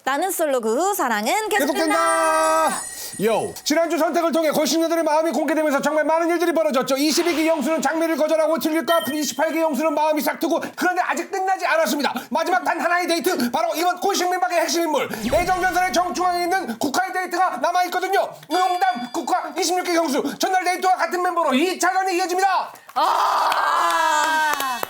나는 솔로 그 사랑은 계속된다. 계속된다. 요. 지난주 선택을 통해 골신녀들의 마음이 공개되면서 정말 많은 일들이 벌어졌죠. 22기 영수는 장미를 거절하고 틀릴까 앞으로 28기 영수는 마음이 싹트고 그런데 아직 끝나지 않았습니다. 마지막 단 하나의 데이트 바로 이번 골신 민박의 핵심 인물 애정 전선의 정중앙에 있는 국화의 데이트가 남아있거든요. 농담 국화 26기 영수 전날 데이트와 같은 멤버로 2차전이 이어집니다.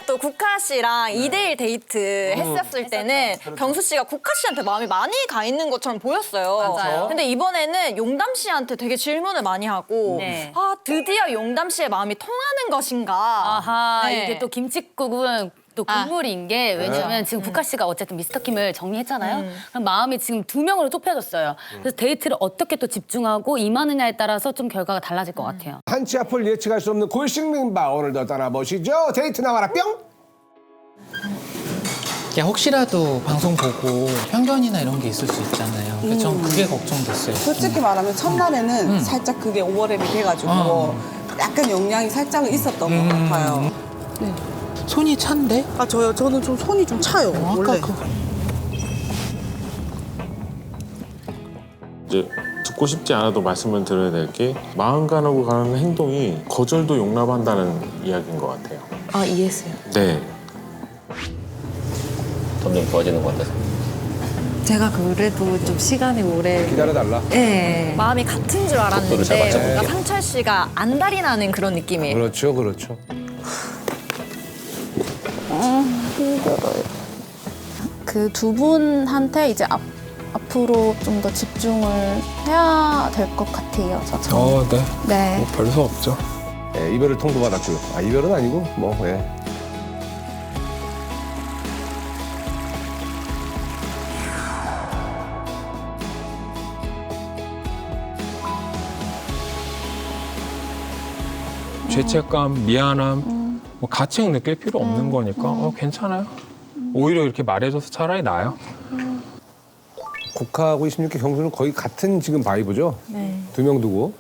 또 국화 씨랑 2대1 데이트 했었을 때는 경수 씨가 국화 씨한테 마음이 많이 가 있는 것처럼 보였어요. 맞아요. 근데 이번에는 용담 씨한테 되게 질문을 많이 하고 네. 아 드디어 용담 씨의 마음이 통하는 것인가. 아하, 네. 이게 또 김칫국은 또 국물인 게 왜냐면 지금 국화 씨가 어쨌든 미스터 킴을 정리했잖아요. 그럼 마음이 지금 2명으로 좁혀졌어요. 그래서 데이트를 어떻게 또 집중하고 임하느냐에 따라서 좀 결과가 달라질 것 같아요. 한치 앞을 예측할 수 없는 골신 민박 오늘도 떠나보시죠. 데이트 나와라 뿅. 그냥 혹시라도 방송 보고 편견이나 이런 게 있을 수 있잖아요. 그래서 전 그게 걱정됐어요. 솔직히 말하면 첫날에는 살짝 그게 오버랩이 돼가지고 약간 영향이 살짝은 있었던 것 같아요. 손이 찬데? 아 저요? 저는 좀 손이 좀 차요. 원래. 이제 듣고 싶지 않아도 말씀을 드려야 될 게 마음 가누고 가는 행동이 거절도 용납한다는 이야기인 것 같아요. 아 이해했어요. 네. 점점 좋아지는 것 같아서. 제가 그래도 좀 시간이 오래. 기다려달라. 네. 마음이 같은 줄 속도를 잘 알았는데 맞춰. 뭔가 상철 씨가 안달이 나는 그런 느낌이에요. 그렇죠, 그렇죠. 그 두 분한테 이제 앞으로 좀 더 집중을 해야 될 것 같아요. 저처럼. 네. 네. 별수 없죠. 예, 이별을 통보받았고요. 아 이별은 아니고 뭐 예. 죄책감, 미안함, 뭐 가책 느낄 필요 없는 거니까 괜찮아요. 오히려 이렇게 말해줘서 차라리 나아요. 국화하고 26기 경수는 거의 같은 지금 바이브죠. 네. 두 명 두고.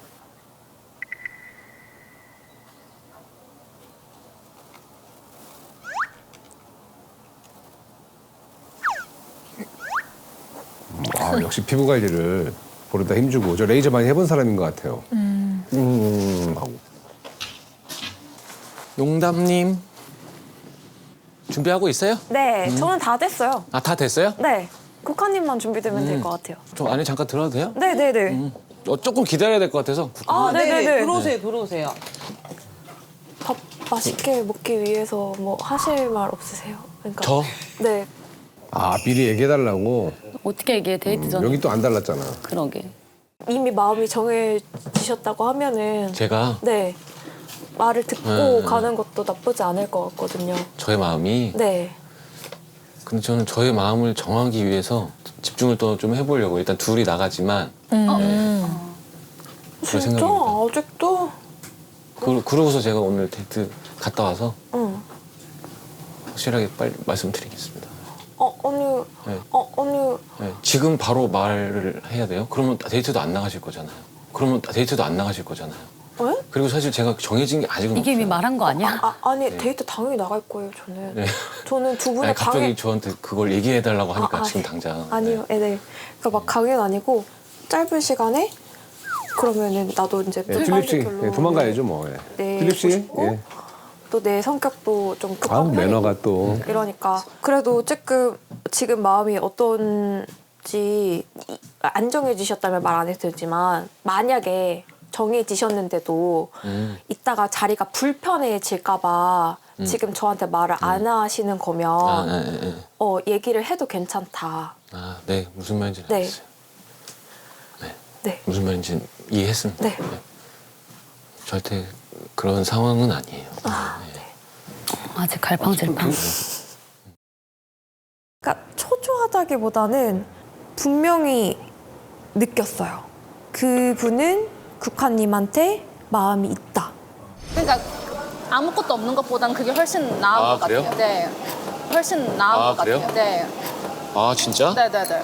아, 역시 피부 관리를 보르다 힘주고 저 레이저 많이 해본 사람인 것 같아요. 하고. 용담님 준비하고 있어요? 네, 저는 다 됐어요. 아, 다 됐어요? 네, 국화님만 준비되면 될 것 같아요. 저 안에 잠깐 들어도 돼요? 네네네. 조금 기다려야 될 것 같아서. 아, 네네네. 들어오세요, 들어오세요. 밥 맛있게 먹기 위해서 뭐 하실 말 없으세요? 그러니까. 저? 네. 아 미리 얘기해달라고. 어떻게 얘기해, 데이트 전에. 여기 또 안 달랐잖아. 그러게. 이미 마음이 정해지셨다고 하면은 제가 네 말을 듣고 가는 것도 나쁘지 않을 것 같거든요. 저의 마음이. 네. 근데 저는 저의 마음을 정하기 위해서 집중을 또 좀 해보려고 일단 둘이 나가지만. 네. 그럴 진짜 생각입니다. 아직도? 그러고서 제가 오늘 데이트 갔다 와서 응. 확실하게 빨리 말씀드리겠습니다. 언니. 네. 언니. 네, 지금 바로 말을 해야 돼요? 그러면 데이트도 안 나가실 거잖아요. 왜? 그리고 사실 제가 정해진 게 아직은 이게 이미 없어요. 말한 거 아니야? 아니 데이트 당연히 나갈 거예요, 저는. 네. 저는 두 분의 아니, 갑자기 강행. 저한테 그걸 얘기해달라고 하니까 아, 지금 당장. 아니요, 네. 그러니까 막 강연 아니고 짧은 시간에 그러면은 나도 이제 예, 필립 씨 예, 도망가야죠 뭐. 예. 네, 필립 씨. 싶고 예. 또 내 성격도 좀 아 급한 매너가 편이고 또. 이러니까 그래도 조금 지금 마음이 어떤지 안 정해지셨다면 말 안 해도 되지만 만약에 정해지셨는데도 이따가 자리가 불편해질까봐 지금 저한테 말을 안 하시는 거면 얘기를 해도 괜찮다. 아, 네. 무슨 말인지 네. 알겠어요. 네. 네. 무슨 말인지 이해했습니다. 네. 절대 그런 상황은 아니에요. 아직 갈팡질팡. 그러니까 초조하다기보다는 분명히 느꼈어요. 그분은 국화님한테 마음이 있다. 그러니까 아무것도 없는 것보단 그게 훨씬 나은 아, 것 같아요. 그래요? 네. 훨씬 나은 것 그래요? 같아요. 네. 아, 진짜? 네네네.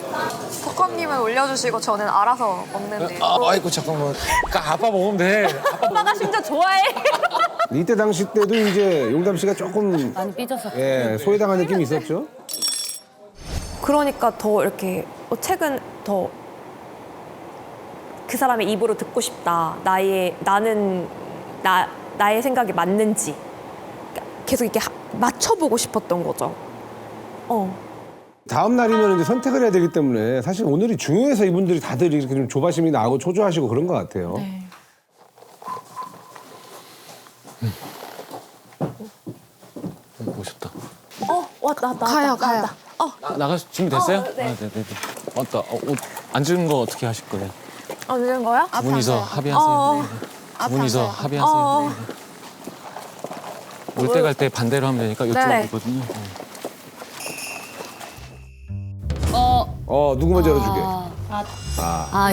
국화님은 올려주시고 저는 알아서 먹는데. 아이고, 잠깐만. 그러니까 아빠 먹으면 돼. 오빠가 심지어 좋아해. 이때 당시 때도 이제 용담 씨가 조금 많이 삐졌어. 예, 소외당한 느낌이 있었죠. 그러니까 더 이렇게 책은 더 그 사람의 입으로 듣고 싶다. 나의 생각이 맞는지 계속 이렇게 맞춰보고 싶었던 거죠. 다음 날이면 이제 선택을 해야 되기 때문에 사실 오늘이 중요해서 이분들이 다들 이렇게 좀 조바심이 나고 초조하시고 그런 것 같아요. 오셨다. 왔다. 가요. 나갈 준비 됐어요? 네. 아, 네네. 왔다. 옷 앉은 거 어떻게 하실 거예요? 앉는 거야? 두 분이서 합의하세요. 두 분이서 합의하세요. 올 때 갈 때 반대로 하면 되니까 이쪽으로 네. 있거든요. 누구 먼저 열어주게?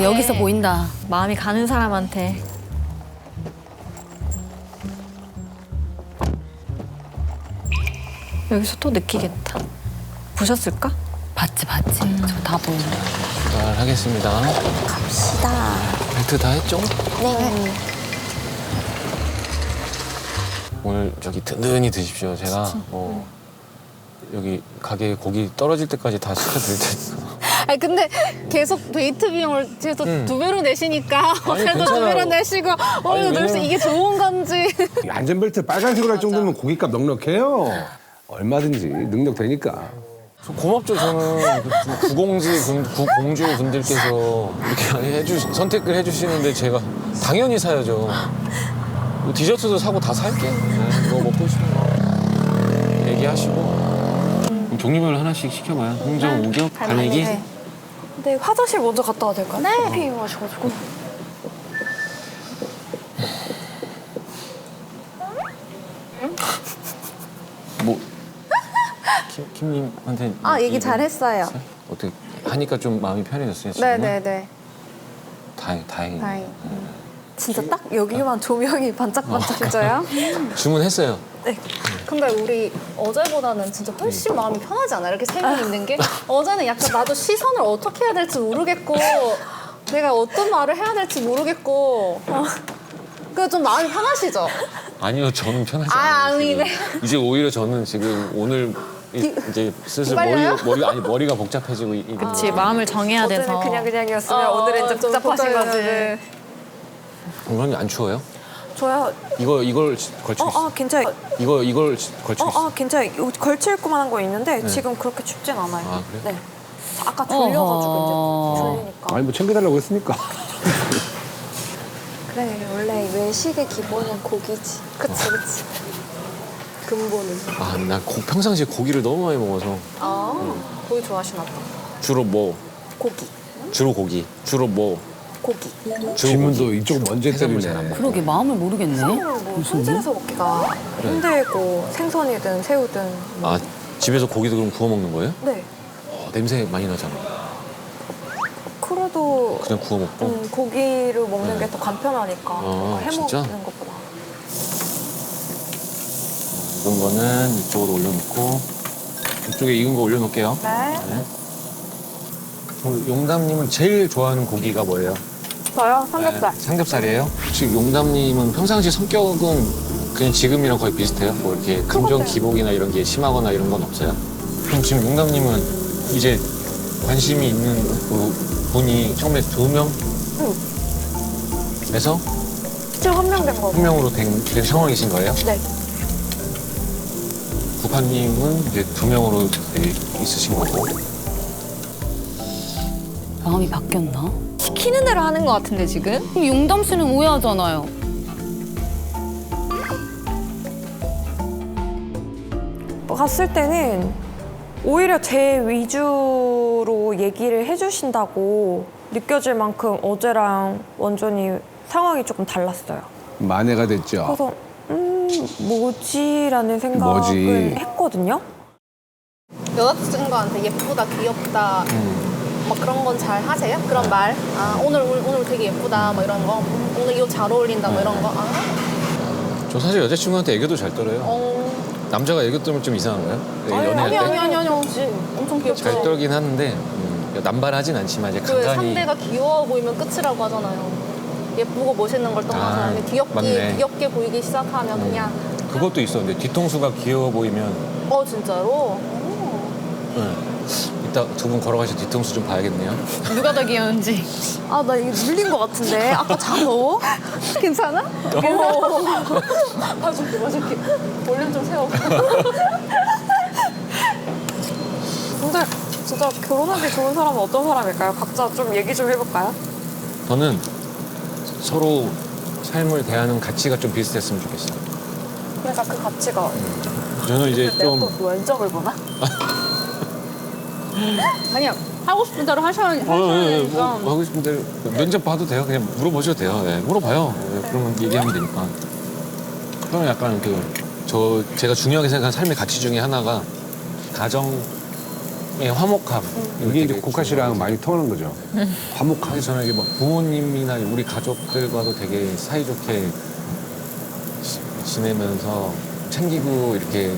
여기서 보인다. 마음이 가는 사람한테. 여기서 또 느끼겠다. 보셨을까? 봤지. 저 다 보인다. 잘 하겠습니다. 갑시다. 벨트 다 했죠? 네. 오늘 저기 든든히 드십시오. 제가 여기 가게에 고기 떨어질 때까지 다 시켜드릴 테니까. 아니 근데 계속 데이트 비용을 계속 2배로 내시니까 아니, 그래도 괜찮아요. 2배로 내시고 아니, 늘수 이게 좋은 건지. 이 안전벨트 빨간색으로 할 정도면 고깃값 넉넉해요. 얼마든지 능력되니까. 고맙죠. 저는 구공주 분들께서 이렇게 선택을 해주시는데 제가 당연히 사야죠. 디저트도 사고 다 살게. 뭐 먹고 싶은 거 얘기하시고. 그럼 종류별로 하나씩 시켜봐요. 홍정, 오겹, 갈매기. 네, 화장실 먼저 갔다 와도 될까요? 네. 커피 마셔가지고. 뭐 김님한테 얘기 잘했어요. 어떻게 하니까 좀 마음이 편해졌어요. 지금? 네네네. 다행. 진짜 딱 여기만 조명이 반짝반짝해져요? 주문했어요. 네. 근데 우리 어제보다는 진짜 훨씬 마음이 편하지 않아요? 이렇게 세 명 있는 게? 어제는 약간 나도 시선을 어떻게 해야 될지 모르겠고 내가 어떤 말을 해야 될지 모르겠고 그 좀 마음이 편하시죠? 아니요, 저는 편하지 않아요. 아니네. 이제 오히려 저는 지금 오늘 이제 슬슬 기빨려요? 머리가 복잡해지고 그치, 마음을 정해야 돼서. 어제는 그냥이었으면 오늘은 좀 복잡하신 거지. 건강이 안 추워요? 저요? 이걸 걸치고 있어. 괜찮아요. 이걸 걸치고 있어. 괜찮아요. 걸칠 거만한 거 있는데 지금 그렇게 춥진 않아요. 아, 그래요? 네. 아까 졸려가지고 이제 졸리니까. 아니 뭐 챙겨달라고 했으니까. 그래, 원래 외식의 기본은 고기지. 그치. 근본은. 나 평상시에 고기를 너무 많이 먹어서 고기 좋아하시나 봐. 주로 뭐? 고기. 주로 고기. 주로 뭐? 고기. 질문도 이쪽 먼저 때리네. 그러게 마음을 모르겠네. 생선을 뭐 손질해서 먹기가 힘들고 생선이든 새우든. 집에서 고기도 그럼 구워 먹는 거예요? 네. 냄새 많이 나잖아. 그래도 그냥 구워 먹고. 고기를 먹는 게 더 간편하니까 해 진짜? 먹는 것보다. 익은 거는 이쪽으로 올려놓고 이쪽에 익은 거 올려놓을게요. 네. 용담님은 제일 좋아하는 고기가 뭐예요? 저요? 삼겹살. 삼겹살이에요? 혹시 용담님은 평상시 성격은 그냥 지금이랑 거의 비슷해요? 뭐 이렇게 감정 기복이나 이런 게 심하거나 이런 건 없어요? 그럼 지금 용담님은 이제 관심이 있는 그 분이 처음에 2명? 에서 지금 한 명 된 거고. 한 명으로 된 상황이신 거예요? 네. 구파님은 이제 2명으로 있으신 거고. 마음이 바뀌었나? 시키는 대로 하는 것 같은데, 지금? 그럼 용담 씨는 오해하잖아요. 갔을 때는 오히려 제 위주로 얘기를 해주신다고 느껴질 만큼 어제랑 완전히 상황이 조금 달랐어요. 만회가 됐죠. 그래서 뭐지라는 생각을 뭐지? 했거든요. 여자친구한테 예쁘다, 귀엽다 막 그런 건 잘 하세요? 그런 말? 오늘 되게 예쁘다 막 이런 거? 오늘 이거 잘 어울린다 뭐 이런 거? 저 사실 여자친구한테 애교도 잘 떨어요. 남자가 애교 떨면 좀 이상한가요? 연애할 때? 아니 엄청 귀엽죠. 잘 떨긴 하는데 남발하진 않지만 이제 그 간간히 상대가 귀여워 보이면 끝이라고 하잖아요. 예쁘고 멋있는 걸 떠나서 그냥 맞네. 귀엽게 보이기 시작하면 그냥 그것도 있었는데 뒤통수가 귀여워 보이면 진짜로? 네. 이따 두 분 걸어가셔서 뒤통수 좀 봐야겠네요. 누가 더 귀여운지. 아, 나 이게 눌린 것 같은데. 아까 장어? 괜찮아? 봐줄게. 볼륨 좀 세워. 근데 진짜 결혼하기 좋은 사람은 어떤 사람일까요? 각자 좀 얘기 좀 해볼까요? 저는 서로 삶을 대하는 가치가 좀 비슷했으면 좋겠어요. 그러니까 그 가치가 저는 이제 좀 면접을 보나? 아니야. 하고 싶은 대로 하셔야 되니까. 하고 싶은 대로 면접 봐도 돼요. 그냥 물어보셔도 돼요. 네, 물어봐요. 네, 그러면 얘기하면 되니까. 저는 약간 제가 중요하게 생각하는 삶의 가치 중에 하나가 가정의 화목함. 이게 이제 고카 씨랑 많이 통하는 거죠. 화목함. 저는 이게 막 부모님이나 우리 가족들과도 되게 사이좋게 지내면서 챙기고 이렇게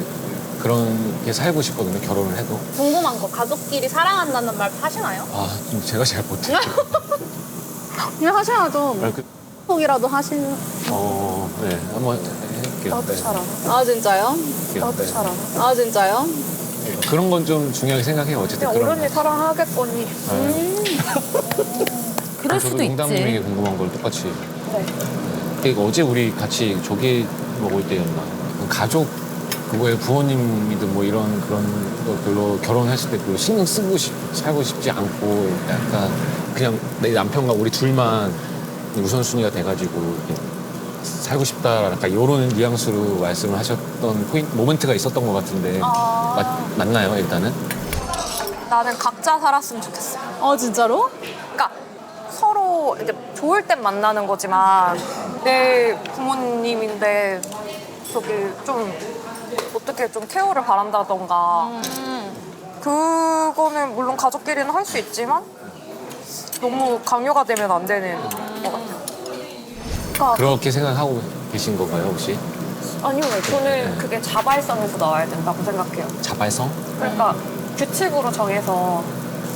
그런 게 살고 싶거든요. 결혼을 해도. 궁금한 거 가족끼리 사랑한다는 말 하시나요? 아, 제가 잘 못해요. 그냥 하셔야죠. 아, 속이라도 하시는. 네, 한번 해볼게요. 나도 네. 잘 알아. 아 진짜요? 나도 잘 알아. 아 진짜요? 그런 건 좀 중요하게 생각해요. 어쨌든 그냥 그런 어른이 사랑하겠거니. 그럴 저도 수도 농담님에게 있지. 궁금한 걸 똑같이. 네. 이게 어제 우리 같이 조개 먹을 때였나. 가족 그거에 부모님이든 뭐 이런 그런 거 별로 결혼했을 때 별로 신경 쓰고 살고 싶지 않고 약간 그냥 내 남편과 우리 둘만 우선순위가 돼가지고 이렇게 살고 싶다 약간 이런 뉘앙스로 말씀을 하셨던 모멘트가 있었던 것 같은데 맞나요 일단은? 나는 각자 살았으면 좋겠어. 진짜로? 그러니까 서로 이제 좋을 땐 만나는 거지만 내 부모님인데 저기 좀 어떻게 좀 케어를 바란다던가 그거는 물론 가족끼리는 할 수 있지만 너무 강요가 되면 안 되는 것 같아요. 그러니까 그렇게 생각하고 계신 건가요 혹시? 아니요, 저는 그게 자발성에서 나와야 된다고 생각해요. 자발성? 그러니까 규칙으로 정해서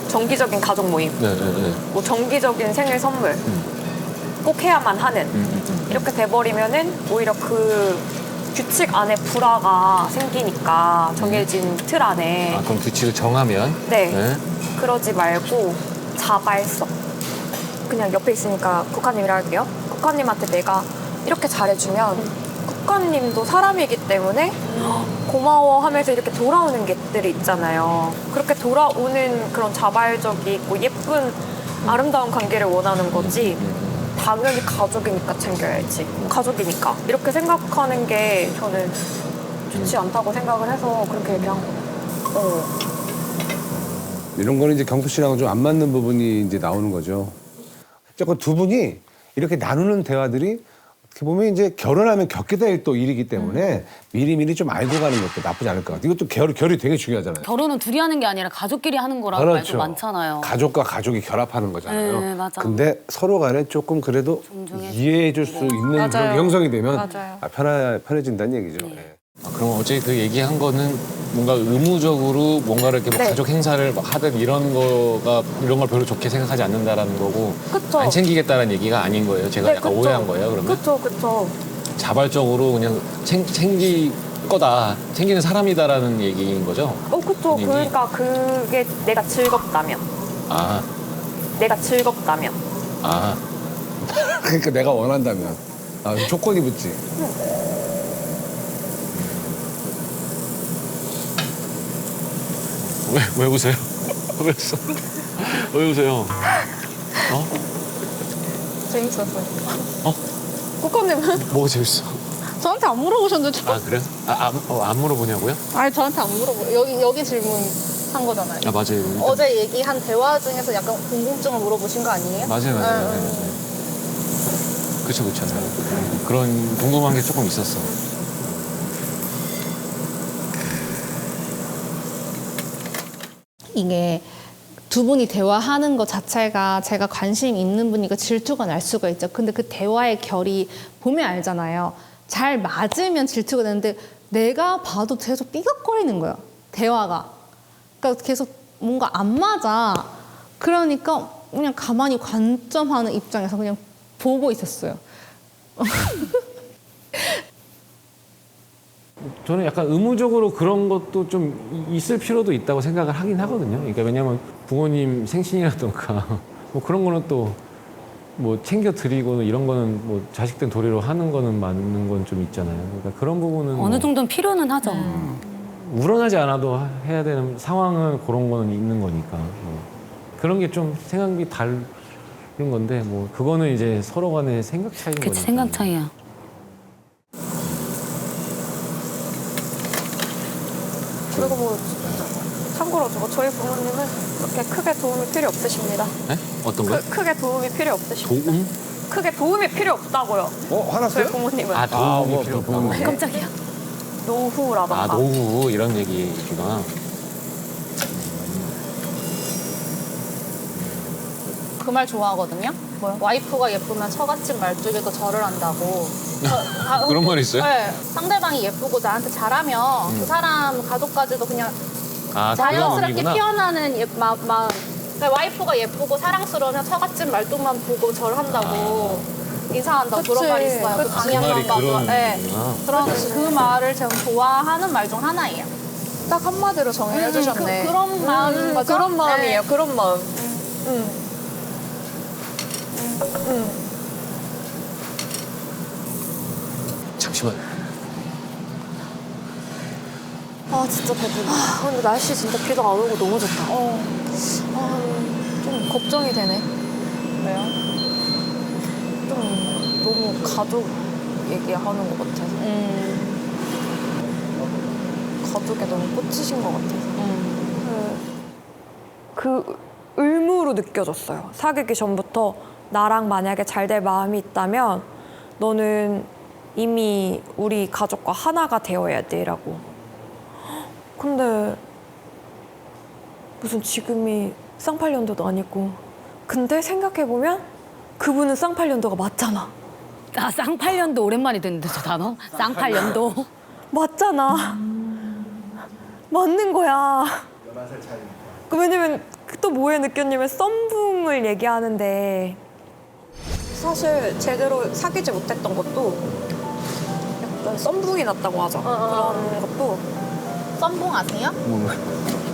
정기적인 가족 모임, 네. 뭐 정기적인 생일 선물 꼭 해야만 하는 이렇게 돼버리면은 오히려 그 규칙 안에 불화가 생기니까 정해진 틀 안에 아 그럼 규칙을 정하면? 네. 그러지 말고 자발성. 그냥 옆에 있으니까 국화님이라 할게요. 국화님한테 내가 이렇게 잘해주면 국화님도 사람이기 때문에 고마워 하면서 이렇게 돌아오는 것들이 있잖아요. 그렇게 돌아오는 그런 자발적이고 예쁜 아름다운 관계를 원하는 거지 당연히 가족이니까 챙겨야지. 가족이니까. 이렇게 생각하는 게 저는 좋지 않다고 생각을 해서 그렇게 얘기한 거예요. 이런 거는 이제 경수 씨랑은 좀 안 맞는 부분이 이제 나오는 거죠. 어쨌건 두 분이 이렇게 나누는 대화들이 어떻게 보면 이제 결혼하면 겪게 될 또 일이기 때문에 미리미리 좀 알고 가는 것도 나쁘지 않을 것 같아요. 이것도 결이 되게 중요하잖아요. 결혼은 둘이 하는 게 아니라 가족끼리 하는 거라고 말도 많잖아요. 가족과 가족이 결합하는 거잖아요. 네, 맞아. 근데 서로 간에 조금 그래도 존중해주고. 이해해 줄 수 있는 그런 형성이 되면 맞아요. 편해진다는 얘기죠. 네. 네. 그럼 어제 그 얘기한 거는 뭔가 의무적으로 뭔가를 이렇게 뭐 네. 가족 행사를 막 하든 이런 걸 별로 좋게 생각하지 않는다라는 거고 그쵸. 안 챙기겠다는 얘기가 아닌 거예요. 제가 네, 약간 그쵸. 오해한 거예요. 그러면 그쵸. 자발적으로 그냥 챙길 거다, 챙기는 사람이다라는 얘기인 거죠. 그쵸. 본인이? 그러니까 그게 내가 즐겁다면. 아, 내가 즐겁다면. 아, 그러니까 내가 원한다면 조건이 붙지. 왜 웃어요? 왜 웃어? 왜 웃어요? 재밌었어요. 어? 국화님은 뭐가 재밌어? 저한테 안 물어보셨는데 아 그래? 안 물어보냐고요? 아니 저한테 안 물어보. 여기 질문 한 거잖아요. 아 맞아요. 일단 어제 얘기한 대화 중에서 약간 궁금증을 물어보신 거 아니에요? 맞아요. 그쵸. 그런 궁금한 게 조금 있었어. 이게 두 분이 대화하는 것 자체가 제가 관심 있는 분이니까 질투가 날 수가 있죠. 근데 그 대화의 결이 보면 알잖아요. 잘 맞으면 질투가 되는데 내가 봐도 계속 삐걱거리는 거예요. 대화가. 그러니까 계속 뭔가 안 맞아. 그러니까 그냥 가만히 관점하는 입장에서 그냥 보고 있었어요. 저는 약간 의무적으로 그런 것도 좀 있을 필요도 있다고 생각을 하긴 하거든요. 그러니까 왜냐면 부모님 생신이라던가 뭐 그런 거는 또 뭐 챙겨 드리고 이런 거는 뭐 자식된 도리로 하는 거는 맞는 건 좀 있잖아요. 그러니까 그런 부분은 어느 뭐 정도는 필요는 하죠. 우러나지 않아도 해야 되는 상황은 그런 거는 있는 거니까 그런 게 좀 생각이 다른 건데 뭐 그거는 이제 서로 간의 생각 차이인 거니까. 그치, 생각 차이야. 그리고 뭐 참고로 저희 부모님은 그렇게 크게 도움이 필요 없으십니다. 네? 어떤 거요? 크게 도움이 필요 없으십니다. 도움? 크게 도움이 필요 없다고요. 화났어요? 저희 부모님은. 아 도움이 필요 없다고. 깜짝이야. 노후라던가. 아 노후 이런 얘기구나. 그 말 좋아하거든요. 뭐요? 와이프가 예쁘면 처갓집 말뚝에도 절을 한다고. 그런 말 있어요? 네. 상대방이 예쁘고 나한테 잘하면 그 사람 가족까지도 그냥 아 자연스럽게 그런 의미구나. 피어나는 마음. 그러니까 와이프가 예쁘고 사랑스러우면 처갓집 말뚝만 보고 절한다고 인사한다고 그런 말이 있어요. 그 그 방향만 말이 봐도. 그런 네. 의미구나. 그런 그 말을 제가 좋아하는 말 중 하나예요. 딱 한마디로 정의해 주셨네. 그런 마음인 거죠? 그런 마음이에요. 네. 그런 마음. 잠시만. 아 진짜 배부르다. 근데 날씨 진짜 비도 안 오고 너무 좋다. 좀 걱정이 되네. 왜요? 좀 너무 가족 얘기하는 것 같아서. 가족에 너무 꽂히신 것 같아서. 그 의무로 느껴졌어요. 사귀기 전부터 나랑 만약에 잘 될 마음이 있다면 너는 이미 우리 가족과 하나가 되어야 돼라고. 근데 무슨 지금이 쌍팔년도도 아니고. 근데 생각해보면 그분은 쌍팔년도가 맞잖아. 아, 쌍팔년도 오랜만에 듣는데 저 단어? 쌍팔년도. 맞잖아. 맞는 거야. 왜냐면 또 뭐에 느꼈냐면 썸붕을 얘기하는데 사실 제대로 사귀지 못했던 것도 약간 썸붕이 났다고 하죠. 그런 것도 썸붕 아세요?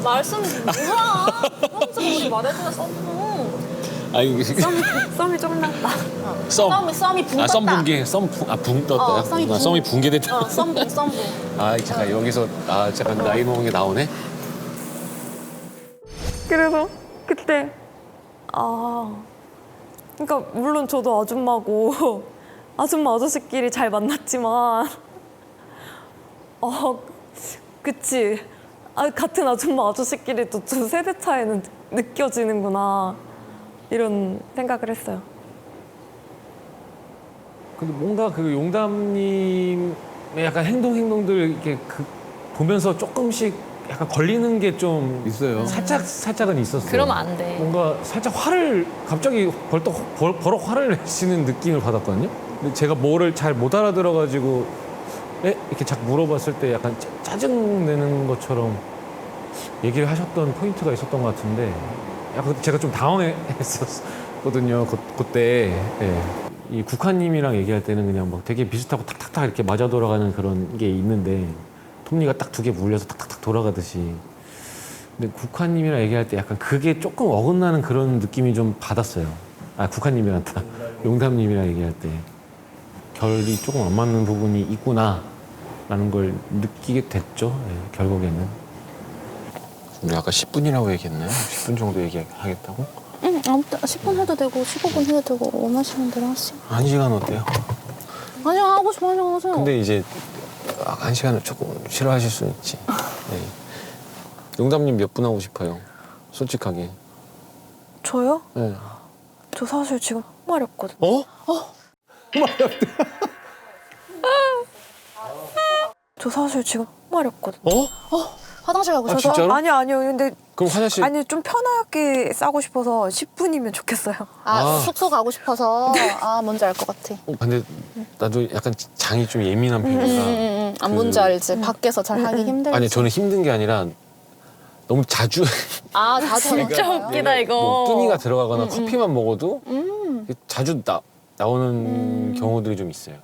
말씀 뭐야? 평소 우리 말해주는 썸붕. 아 이게 썸이 좀 났다. 썸이 붕 떴다. 썸 붕괴 붕 떴다요? 썸이 붕. 썸이 붕괴됐다. 썸붕. 아 잠깐 여기서 잠깐 나이 먹은 게 나오네. 그래서 그때 그러니까 물론 저도 아줌마고 아줌마 아저씨끼리 잘 만났지만 그치. 같은 아줌마 아저씨끼리도 좀 세대 차이는 느껴지는구나 이런 생각을 했어요. 근데 뭔가 그 용담님의 약간 행동들 이렇게 보면서 조금씩 약간 걸리는 게 좀 있어요. 살짝은 있었어요. 그러면 안 돼. 뭔가 살짝 화를 갑자기 버럭 화를 내시는 느낌을 받았거든요. 근데 제가 뭐를 잘 못 알아들어가지고 이렇게 자꾸 물어봤을 때 약간 짜증 내는 것처럼 얘기를 하셨던 포인트가 있었던 것 같은데 약간 제가 좀 당황했었거든요. 그때 이 국화님이랑 얘기할 때는 그냥 막 되게 비슷하고 탁탁탁 이렇게 맞아 돌아가는 그런 게 있는데 톱니가 딱 2개 물려서 탁탁탁 돌아가듯이. 근데 국화님이랑 얘기할 때 약간 그게 조금 어긋나는 그런 느낌이 좀 받았어요. 국화님이란다. 용담님이랑 얘기할 때 결이 조금 안 맞는 부분이 있구나라는 걸 느끼게 됐죠. 결국에는. 우리 아까 10분이라고 얘기했나요? 10분 정도 얘기하겠다고? 응, 아무튼 10분 해도 되고 15분 해도 되고 원하시는 대로 하세요. 1시간 어때요? 아니요, 하고 싶어요, 하세요. 근데 이제 1시간을 조금 싫어하실 수는 있지. 네. 용담님 몇 분 하고 싶어요? 솔직하게. 저요? 네. 저 사실 지금 말이 없거든요. 저 사실 지금 말이 없거든요. 화장실 가고 싶어서. 진짜로? 아니요. 근데 그럼 화장실. 아니 좀 편하게 싸고 싶어서 10분이면 좋겠어요. 숙소 가고 싶어서. 뭔지 알 것 같아. 근데 나도 약간 장이 좀 예민한 편이라. 뭔지 알지. 밖에서 잘 하기 힘들지. 아니 저는 힘든 게 아니라 너무 자주 자주 진짜 웃기다 이거. 뭐 끼니가 들어가거나 커피만 먹어도 자주 나오는 경우들이 좀 있어요.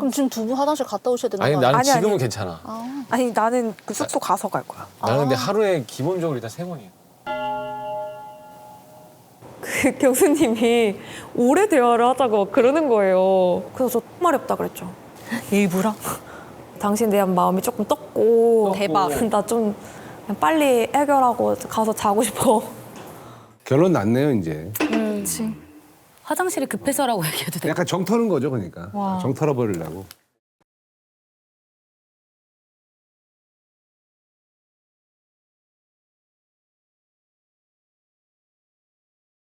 그럼 지금 두 분 화장실 갔다 오셔야 되는 아니 거 아니야? 나는 지금은 괜찮아. 아니 나는 그 숙소 가서 갈 거야. 나는 근데 하루에 기본적으로 일단 3번이에요. 그 교수님이 오래 대화를 하자고 그러는 거예요. 그래서 저 말이 없다 그랬죠. 일부러? 당신 대한 마음이 조금 떴고 대박. 나 좀 빨리 해결하고 가서 자고 싶어. 결론 났네요 이제. 화장실이 급해서라고 얘기해도 돼. 약간 정 터는 거죠 그러니까. 정 털어버리려고.